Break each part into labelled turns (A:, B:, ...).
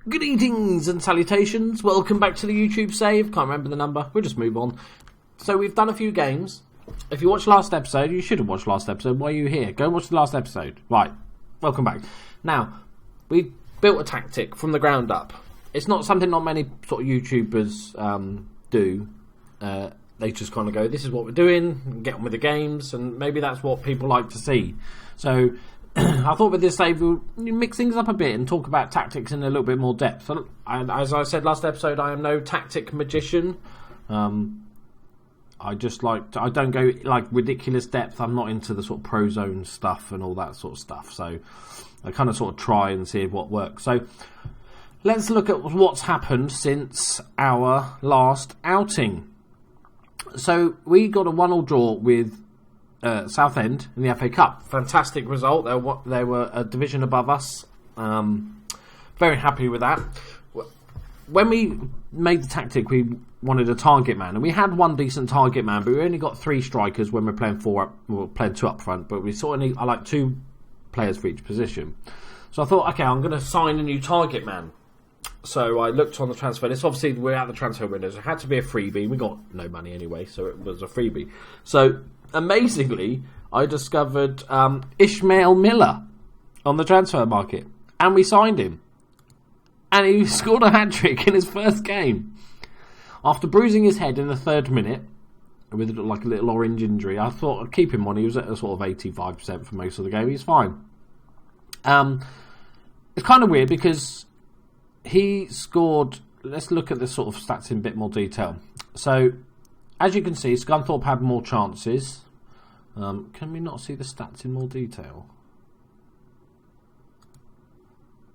A: Greetings and salutations, welcome back to the YouTube save. Can't remember the number, we'll just move on. So we've done a few games. If you watched last episode, you should have watched last episode. Why are you here? Go and watch the last episode. Right, welcome back. Now, we built a tactic from the ground up. It's not something not many sort of YouTubers do. They just kind of go, this is what we're doing, and get on with the games, and maybe that's what people like to see. So I thought with this save we'll mix things up a bit and talk about tactics in a little bit more depth. And as I said last episode, I am no tactic magician. I don't go like ridiculous depth. I'm not into the sort of pro zone stuff and all that sort of stuff. So I kind of sort of try and see what works. So let's look at what's happened since our last outing. So we got a 1-1 draw with Southend in the FA Cup. Fantastic result. They were a division above us. Very happy with that. When we made the tactic, we wanted a target man, and we had one decent target man, but we only got 3 strikers when we're playing 2 up front. But we sort of need, I like 2 players for each position. So I thought, okay, I'm going to sign a new target man. So I looked on the transfer list. Obviously, we're at the transfer window, so it had to be a freebie. We got no money anyway, so it was a freebie. So amazingly, I discovered Ishmael Miller on the transfer market, and we signed him. And he scored a hat-trick in his first game. After bruising his head in the 3rd minute, with like a little orange injury, I thought I'd keep him on. He was at a sort of 85% for most of the game. He's fine. It's kind of weird because he scored... Let's look at the sort of stats in a bit more detail. So, as you can see, Scunthorpe had more chances. Can we not see the stats in more detail?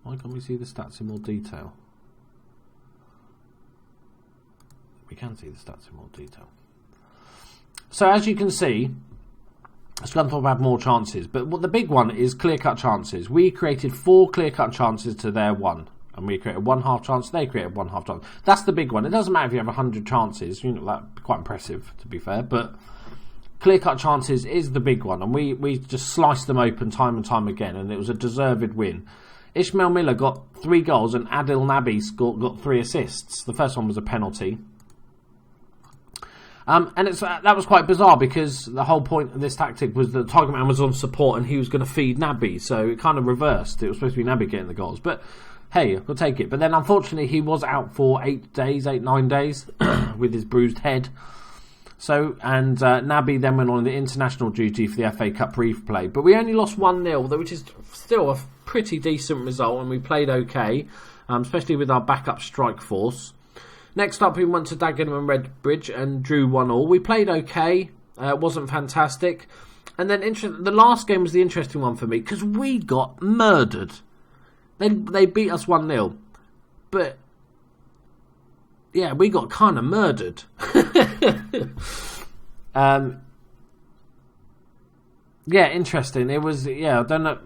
A: Why can't we see the stats in more detail? We can see the stats in more detail. So as you can see, Scunthorpe had more chances. But what the big one is clear-cut chances. We created 4 clear-cut chances to their 1. And we created 1 half chance, they created 1 half chance. That's the big one. It doesn't matter if you have 100 chances. You know, that'd be quite impressive, to be fair. But clear-cut chances is the big one. And we just sliced them open time and time again. And it was a deserved win. Ishmael Miller got 3 goals and Adil Nabi got 3 assists. The first one was a penalty. And that was quite bizarre because the whole point of this tactic was that the target man was on support and he was going to feed Nabi. So it kind of reversed. It was supposed to be Nabi getting the goals. But hey, we'll take it. But then unfortunately he was out for 9 days with his bruised head. So, and Nabi then went on the international duty for the FA Cup replay. But we only lost 1-0, which is still a pretty decent result, and we played okay, especially with our backup strike force. Next up, we went to Dagenham and Redbridge and drew 1-1. We played okay. It wasn't fantastic. And then the last game was the interesting one for me, because we got murdered. They beat us 1-0. But yeah, we got kind of murdered. Yeah, interesting. It was, I don't know.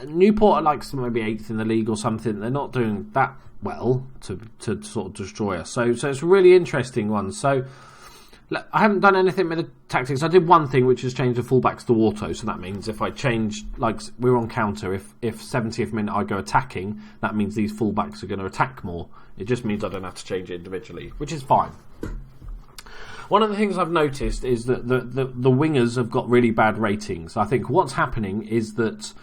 A: Newport are like maybe 8th in the league or something. They're not doing that well to sort of destroy us. So it's a really interesting one. So I haven't done anything with the tactics. I did one thing, which is change the fullbacks to auto. So that means if I change, like we're on counter, if 70th minute I go attacking, that means these fullbacks are going to attack more. It just means I don't have to change it individually, which is fine. One of the things I've noticed is that the wingers have got really bad ratings. I think what's happening is that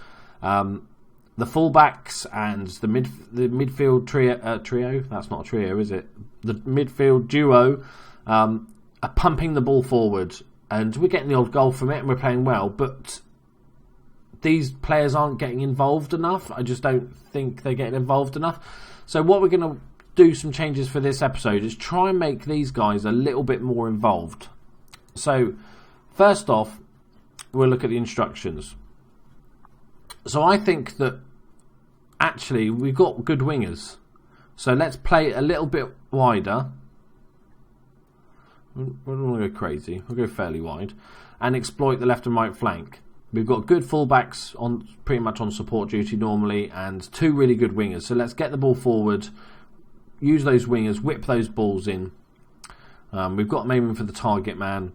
A: the fullbacks and the midfield trio, that's not a trio, is it? The midfield duo are pumping the ball forward, and we're getting the odd goal from it, and we're playing well, but these players aren't getting involved enough. I just don't think they're getting involved enough. So what we're going to do some changes for this episode is try and make these guys a little bit more involved. So first off, we'll look at the instructions. So I think that actually we've got good wingers. So let's play a little bit wider. We don't want to go crazy. We'll go fairly wide and exploit the left and right flank. We've got good fullbacks on pretty much on support duty normally, and 2 really good wingers. So let's get the ball forward, use those wingers, whip those balls in. We've got them aiming for the target man,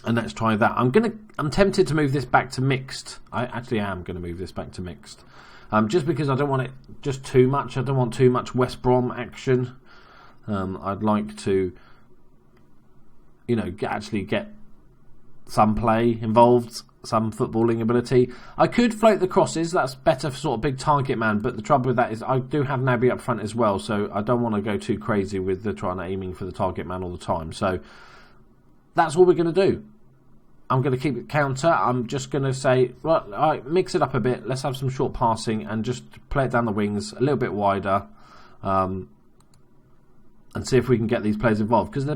A: and let's try that. I'm tempted to move this back to mixed. I actually am going to move this back to mixed. just because I don't want it just too much. I don't want too much West Brom action. I'd like to, actually get some play involved, some footballing ability. I could float the crosses. That's better for sort of big target man. But the trouble with that is I do have Naby up front as well, so I don't want to go too crazy with the trying to aiming for the target man all the time. So that's all we're going to do. I'm going to keep it counter. I'm just going to say, right, all right, mix it up a bit. Let's have some short passing and just play it down the wings a little bit wider, and see if we can get these players involved. Because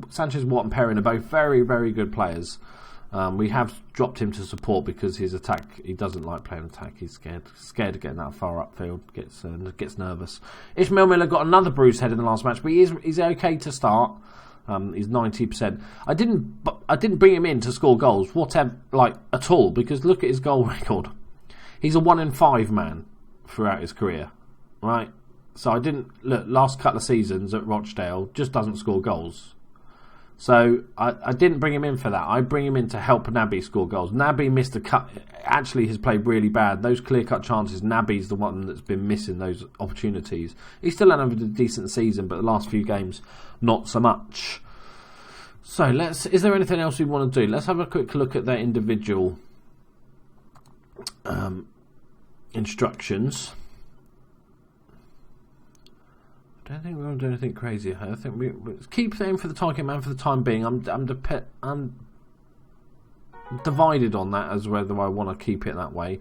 A: Sanchez, Watt and Perrin are both very, very good players. We have dropped him to support because his attack, he doesn't like playing attack. He's scared of getting that far upfield. Gets nervous. Ishmael Miller got another bruised head in the last match, but he's okay to start. He's 90%. I didn't bring him in to score goals, whatever, at all, because look at his goal record. He's a 1 in 5 man throughout his career, right? So I didn't look. Last couple of seasons at Rochdale, just doesn't score goals. So I didn't bring him in for that. I bring him in to help Naby score goals. Naby missed a cut. Actually, has played really bad. Those clear-cut chances, Naby's the one that's been missing those opportunities. He's still had a decent season, but the last few games, not so much. So is there anything else we want to do? Let's have a quick look at their individual instructions. I don't think we're going to do anything crazy here. I think we keep aiming for the target man for the time being. I'm divided on that as whether I want to keep it that way.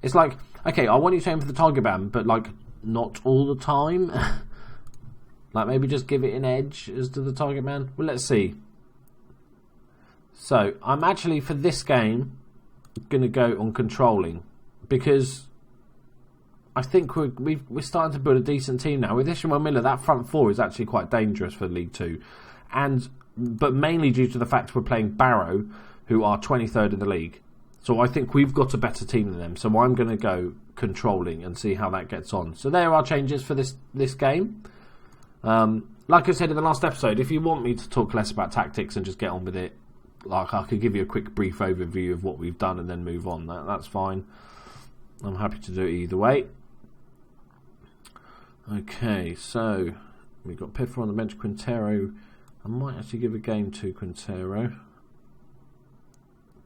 A: It's like, okay, I want you to aim for the target man, but not all the time. Maybe just give it an edge as to the target man. Well, let's see. So I'm actually, for this game, going to go on controlling, because I think we're starting to build a decent team now. With Ishmael Miller, that front four is actually quite dangerous for League 2. But mainly due to the fact we're playing Barrow, who are 23rd in the league. So I think we've got a better team than them. So I'm going to go controlling and see how that gets on. So there are changes for this game. Like I said in the last episode, if you want me to talk less about tactics and just get on with it, I could give you a quick brief overview of what we've done and then move on. That's fine. I'm happy to do it either way. Okay, so we've got Piffer on the bench. Quintero, I might actually give a game to Quintero.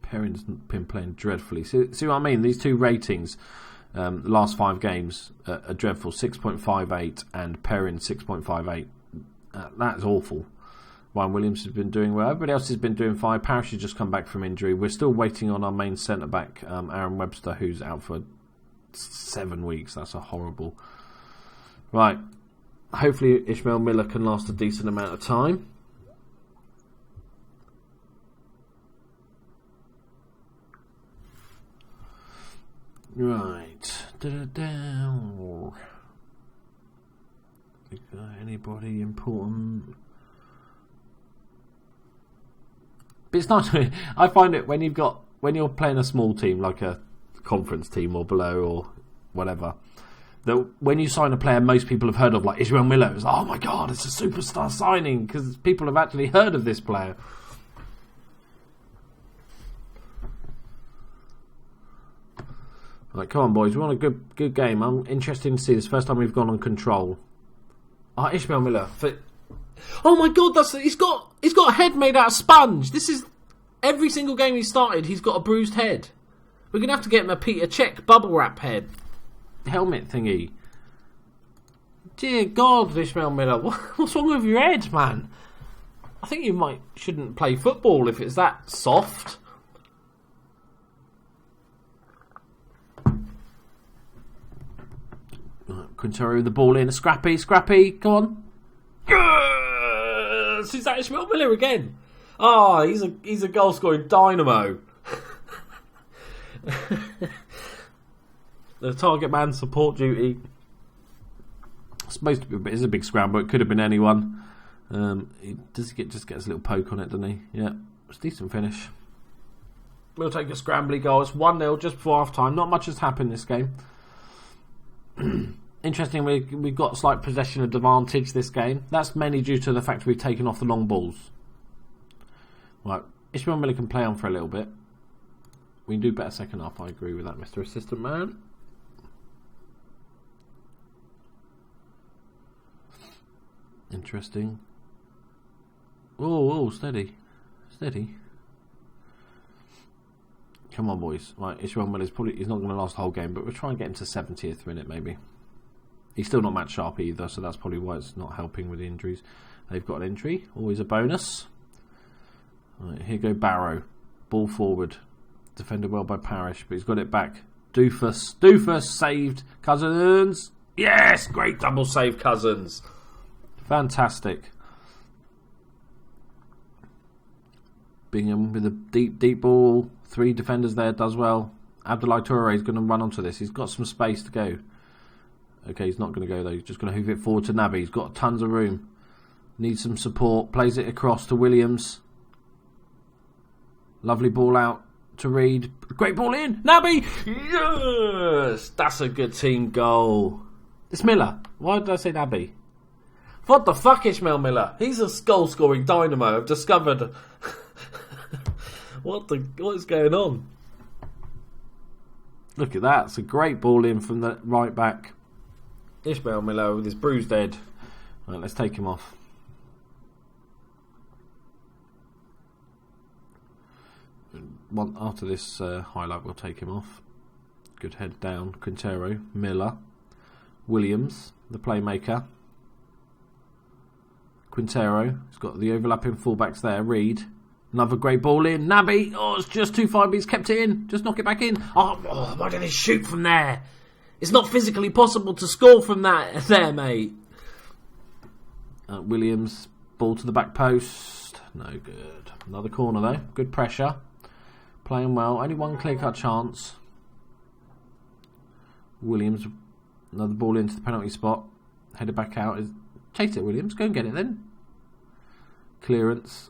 A: Perrin's been playing dreadfully. See what I mean? These two ratings, the last 5 games are dreadful. 6.58 and Perrin 6.58. That's awful. Ryan Williams has been doing well. Everybody else has been doing fine. Parrish has just come back from injury. We're still waiting on our main centre-back, Aaron Webster, who's out for 7 weeks. That's a horrible... Right. Hopefully Ishmael Miller can last a decent amount of time. Right. Anybody important? But it's nice. I find it when you're playing a small team like a conference team or below or whatever, that when you sign a player most people have heard of, like Ishmael Miller, it's like, oh my god, it's a superstar signing, because people have actually heard of this player. Right, come on boys, we want a good game. I'm interested to see this. First time we've gone on control. Ishmael Miller. Oh my god, he's got a head made out of sponge. This is every single game he started. He's got a bruised head. We're gonna have to get him a Peter Cech bubble wrap head helmet thingy. Dear God, Ishmael Miller, what's wrong with your head, man? I think you shouldn't play football if it's that soft. Quintero with the ball in. Scrappy, come on. Yes! Is that Ishmael Miller again? He's a goal scoring dynamo. The target man support duty. It's supposed to be, it's a big scramble. It could have been anyone. He just gets a little poke on it, doesn't he? Yeah, it's a decent finish. We'll take a scrambly goal. It's 1-0 just before half time. Not much has happened this game. Interesting, we've got slight possession advantage this game. That's mainly due to the fact we've taken off the long balls. Right, Ishmael Miller can play on for a little bit. We can do better second half, I agree with that, Mr. Assistant Man. Interesting. Oh, steady. Steady. Come on, boys. Right, Ishmael Miller's he's not going to last the whole game, but we'll try and get him to 70th minute, maybe. He's still not match sharp either, so that's probably why it's not helping with the injuries. They've got an injury. Always a bonus. Right, here go Barrow. Ball forward. Defended well by Parrish, but he's got it back. Doofus saved. Cousins. Yes! Great double save, Cousins. Fantastic. Bingham with a deep ball. 3 defenders there, does well. Abdoulaye Touré is going to run onto this. He's got some space to go. Okay, he's not going to go though. He's just going to hoof it forward to Naby. He's got tons of room. Needs some support. Plays it across to Williams. Lovely ball out to Reed. Great ball in. Naby! Yes! That's a good team goal. It's Miller. Why did I say Naby? What the fuck, Ishmael Miller? He's a goal-scoring dynamo. I've discovered. What is going on? Look at that. It's a great ball in from the right back. Ishmael Miller with his bruised head. Right, let's take him off. After this highlight, we'll take him off. Good head down. Quintero, Miller, Williams, the playmaker. Quintero, he's got the overlapping fullbacks there. Reed, another great ball in. Naby, oh, it's just too far, but he's kept it in. Just knock it back in. Oh, why did he shoot from there? It's not physically possible to score from that there, mate. Williams, ball to the back post. No good. Another corner though. Good pressure. Playing well. Only one clear-cut chance. Williams, another ball into the penalty spot. Headed back out. Chase it, Williams. Go and get it then. Clearance.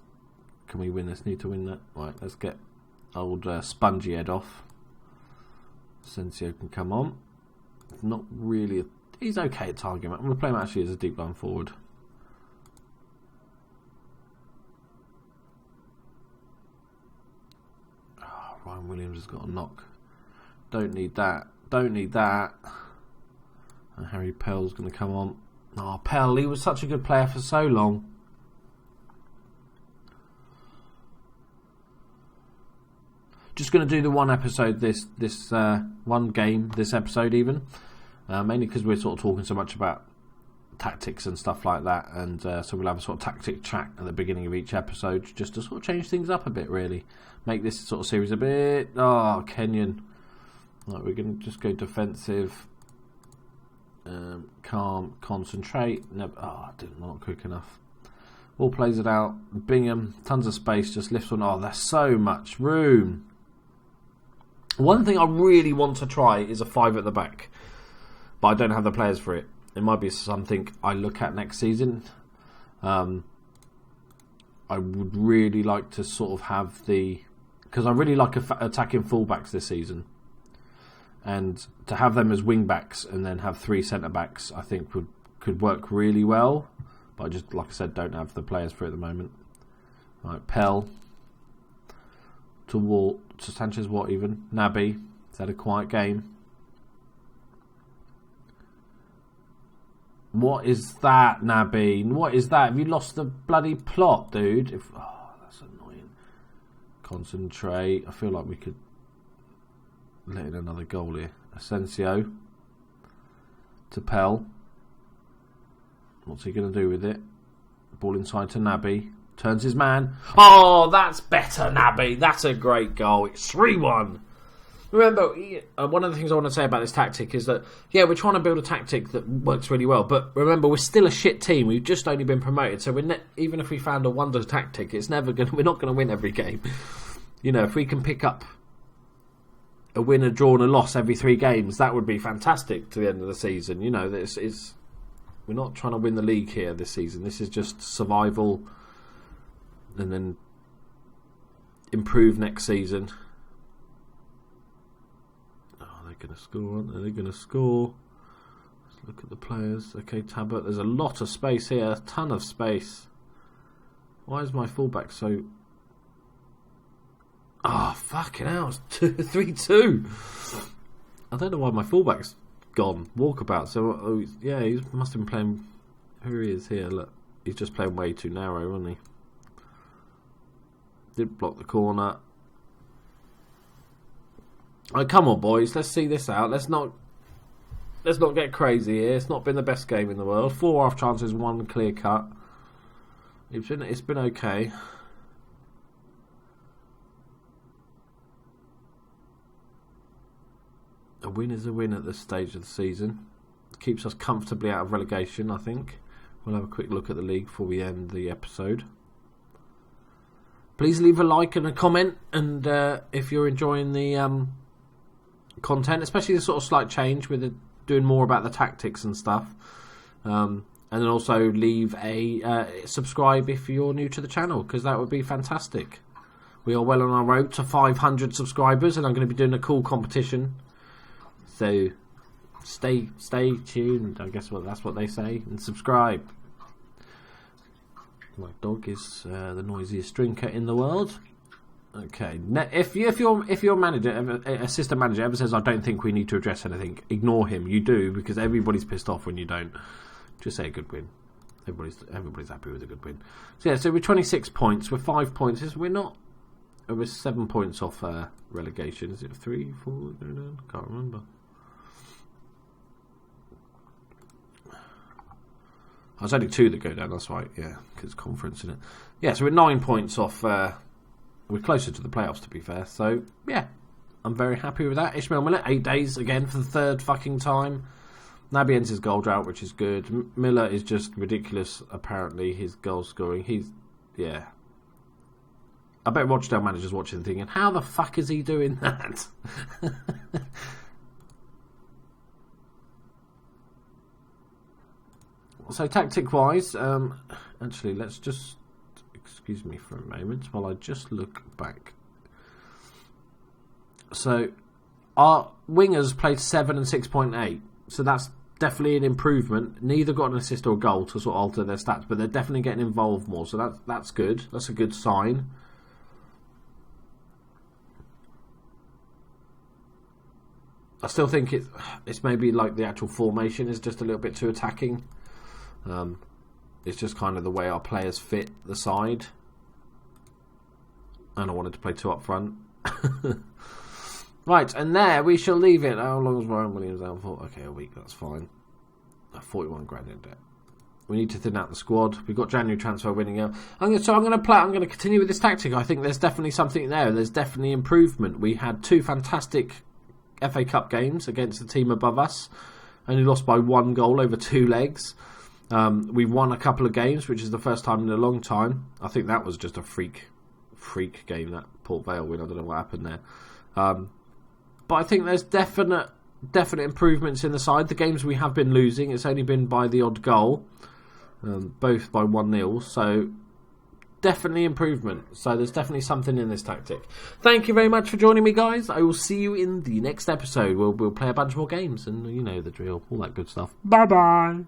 A: Can we win this? Need to win that. Right, let's get old Spongy head off. Sensio can come on. Not really. He's okay at target. I'm going to play him actually as a deep line forward. Oh, Ryan Williams has got a knock. Don't need that. Don't need that. And Harry Pell's going to come on. Oh, Pell, he was such a good player for so long. Just going to do the one episode, this one game, this episode even. Mainly because we're sort of talking so much about tactics and stuff like that. And so we'll have a sort of tactic track at the beginning of each episode just to sort of change things up a bit, really. Make this sort of series a bit... Oh, Kenyan. Right, we're going to just go defensive. Calm, concentrate. Never, not quick enough. All plays it out. Bingham, tons of space, just lifts on. Oh, there's so much room. One thing I really want to try is a 5 at the back, but I don't have the players for it. It might be something I look at next season. I would really like to sort of have because I really like attacking fullbacks this season. And to have them as wing backs and then have 3 centre backs, I think could work really well. But I just, like I said, don't have the players for it at the moment. Right, Pell to Sanchez, even Naby. He's had a quiet game. What is that, Naby? What is that? Have you lost the bloody plot, dude? That's annoying. Concentrate. I feel like we could let in another goal here. Asensio to Pell. What's he going to do with it? Ball inside to Naby. Turns his man. Oh, that's better, Naby. That's a great goal. It's 3-1. Remember, one of the things I want to say about this tactic is that, yeah, we're trying to build a tactic that works really well. But remember, we're still a shit team. We've just only been promoted. So even if we found a wonder tactic, we're not going to win every game. You know, if we can pick up a win, a draw, and a loss every 3 games, that would be fantastic to the end of the season. You know, we're not trying to win the league here this season. This is just survival and then improve next season. Oh, they're going to score, aren't they? They're going to score. Let's look at the players. Okay, Tabert. There's a lot of space here. A ton of space. Why is my fullback so... Oh, fucking hell. It's 3-2. I don't know why my fullback's gone. Walkabout. So, yeah, he must have been playing... Who he is here, look. He's just playing way too narrow, wasn't he? Did block the corner. Oh, come on, boys. Let's see this out. Let's not get crazy here. It's not been the best game in the world. 4 half chances, 1 clear cut. It's been okay. A win is a win at this stage of the season. Keeps us comfortably out of relegation, I think. We'll have a quick look at the league before we end the episode. Please leave a like and a comment, and if you're enjoying the content, especially the sort of slight change with doing more about the tactics and stuff, and then also leave a subscribe if you're new to the channel, because that would be fantastic. We are well on our road to 500 subscribers, and I'm going to be doing a cool competition. So stay tuned. I guess that's what they say, and subscribe. My dog is the noisiest drinker in the world. Okay, if your manager, assistant manager, ever says I don't think we need to address anything, ignore him. You do, because everybody's pissed off when you don't. Just say a good win. Everybody's happy with a good win. So yeah, so we're 26 points. We're 5 points. We're 7 points off relegation. Is it 3, 4? Can't remember. I was only 2 that go down, that's right, yeah, because conference in it. Yeah, so we're 9 points off, we're closer to the playoffs, to be fair, so, yeah, I'm very happy with that. Ishmael Miller, 8 days, again, for the 3rd fucking time. Naby ends his goal drought, which is good. Miller is just ridiculous, apparently, his goal scoring. Yeah. I bet Rochdale manager's watching thinking, how the fuck is he doing that? So tactic-wise, actually, let's just excuse me for a moment while I just look back. So our wingers played 7 and 6.8, so that's definitely an improvement. Neither got an assist or a goal to sort of alter their stats, but they're definitely getting involved more, so that's good. That's a good sign. I still think it's maybe like the actual formation is just a little bit too attacking. It's just kind of the way our players fit the side, and I wanted to play 2 up front. Right, and there we shall leave it. How long was Ryan Williams out for? Okay, a week, that's fine. 41 grand in debt. We need to thin out the squad. We've got January transfer winning out. I'm going to continue with this tactic. I think there's definitely something there. There's definitely improvement. We had 2 fantastic FA Cup games against the team above us. Only lost by 1 goal over 2 legs. We've won a couple of games, which is the first time in a long time. I think that was just a freak game, that Port Vale win. I don't know what happened there. But I think there's definite improvements in the side. The games we have been losing, it's only been by the odd goal, both by 1-0. So definitely improvement. So there's definitely something in this tactic. Thank you very much for joining me, guys. I will see you in the next episode. We'll play a bunch more games, and you know the drill, all that good stuff. Bye bye.